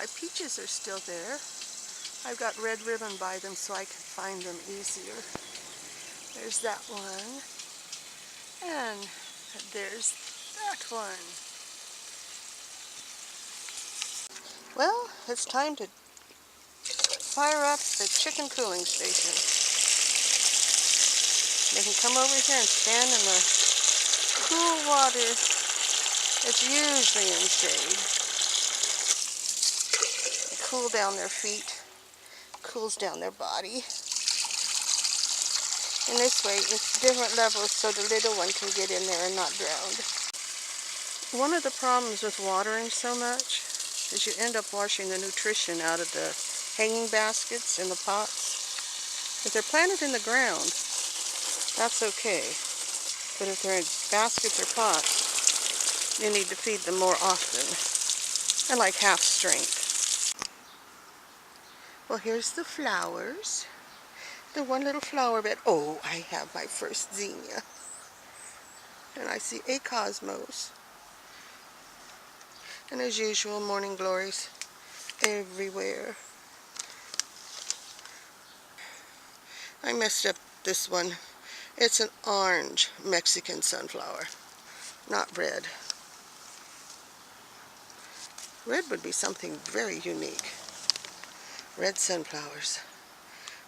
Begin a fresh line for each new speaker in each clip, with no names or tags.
my peaches are still there. I've got red ribbon by them so I can find them easier. There's that one. And there's that one. Well, it's time to fire up the chicken cooling station. They can come over here and stand in the cool water. It's usually in shade. Cool down their feet, cools down their body. And this way, it's different levels so the little one can get in there and not drown. One of the problems with watering so much is you end up washing the nutrition out of the hanging baskets in the pots. If they're planted in the ground, that's okay. But if they're in baskets or pots, you need to feed them more often, and like half strength. Well, here's the flowers. The one little flower bed. Oh, I have my first zinnia. And I see a cosmos. And as usual, morning glories everywhere. I messed up this one. It's an orange Mexican sunflower, not red. Red would be something very unique. Red sunflowers.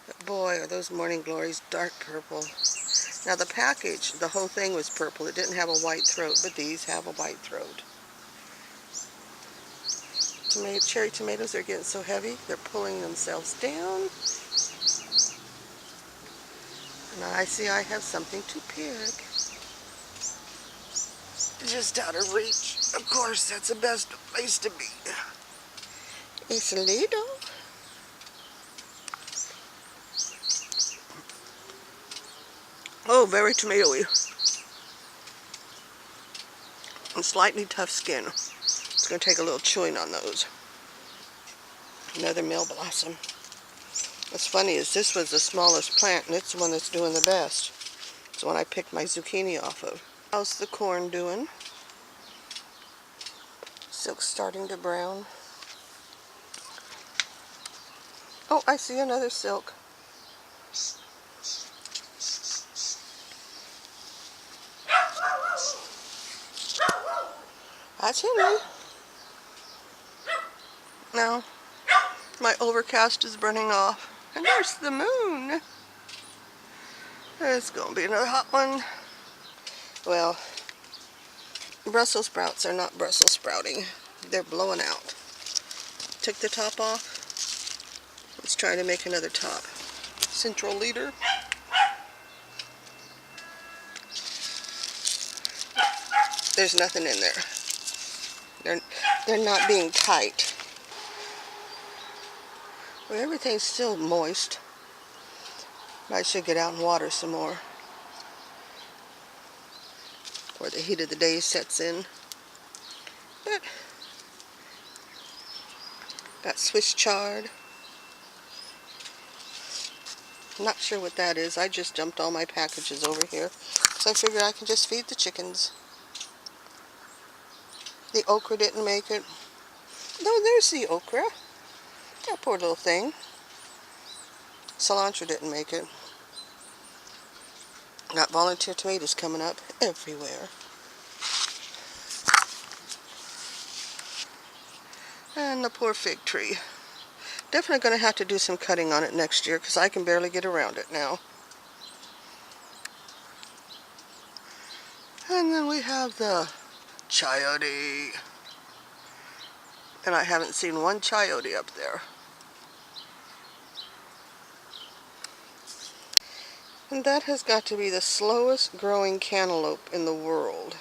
But boy, are those morning glories dark purple. Now the package, the whole thing was purple. It didn't have a white throat, but these have a white throat. Cherry tomatoes are getting so heavy, they're pulling themselves down. And I see I have something to pick. Just out of reach. Of course, that's the best place to be. It's little. Oh, very tomatoey. And slightly tough skin. It's going to take a little chewing on those. Another male blossom. What's funny is this was the smallest plant, and it's the one that's doing the best. It's the one I picked my zucchini off of. How's the corn doing? Silk's starting to brown. Oh, I see another silk. That's Henry. Now, my overcast is burning off. And there's the moon. It's going to be another hot one. Well, Brussels sprouts are not Brussels sprouting. They're blowing out. Took the top off. Let's try to make another top. Central leader. There's nothing in there. They're not being tight. Well, everything's still moist. I should get out and water some more before the heat of the day sets in. But got Swiss chard. Not sure what that is. I just dumped all my packages over here, so I figured I can just feed the chickens. The okra didn't make it. No, there's the okra. That poor little thing. Cilantro didn't make it. Got volunteer tomatoes coming up everywhere. And the poor fig tree. Definitely going to have to do some cutting on it next year because I can barely get around it now. And then we have the chayote. And I haven't seen one chayote up there. And that has got to be the slowest growing cantaloupe in the world.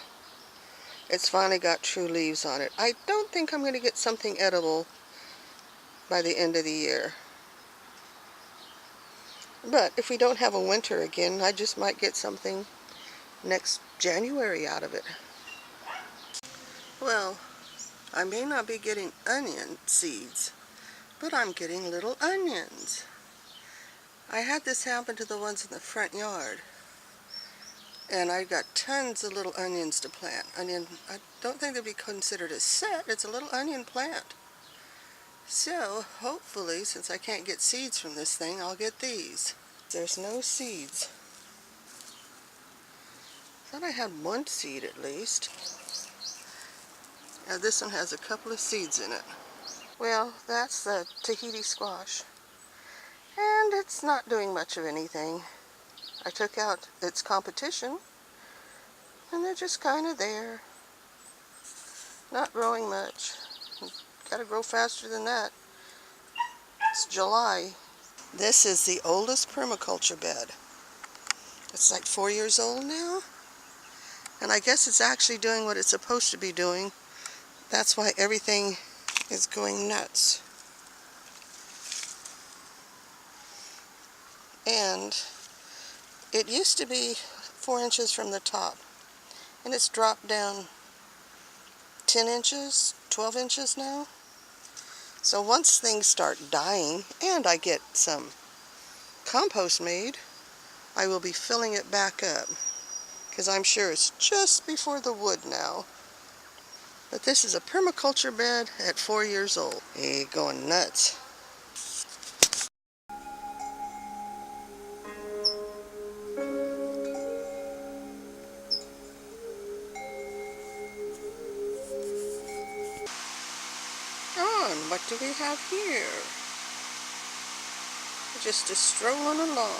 It's finally got true leaves on it. I don't think I'm going to get something edible by the end of the year. But if we don't have a winter again, I just might get something next January out of it. Well, I may not be getting onion seeds, but I'm getting little onions. I had this happen to the ones in the front yard. And I got tons of little onions to plant. I don't think they'd be considered a set. It's a little onion plant. So, hopefully, since I can't get seeds from this thing, I'll get these. There's no seeds. Thought I had one seed at least. Now this one has a couple of seeds in it. Well, that's the Tahiti squash. And it's not doing much of anything. I took out its competition, and they're just kind of there. Not growing much. Gotta grow faster than that. It's July. This is the oldest permaculture bed. It's like 4 years old now. And I guess it's actually doing what it's supposed to be doing. That's why everything is going nuts. And it used to be 4 inches from the top. And it's dropped down 10 inches, 12 inches now. So once things start dying and I get some compost made, I will be filling it back up. Because I'm sure it's just before the wood now. But this is a permaculture bed at 4 years old. Hey, going nuts. What do we have here? Just a strolling along.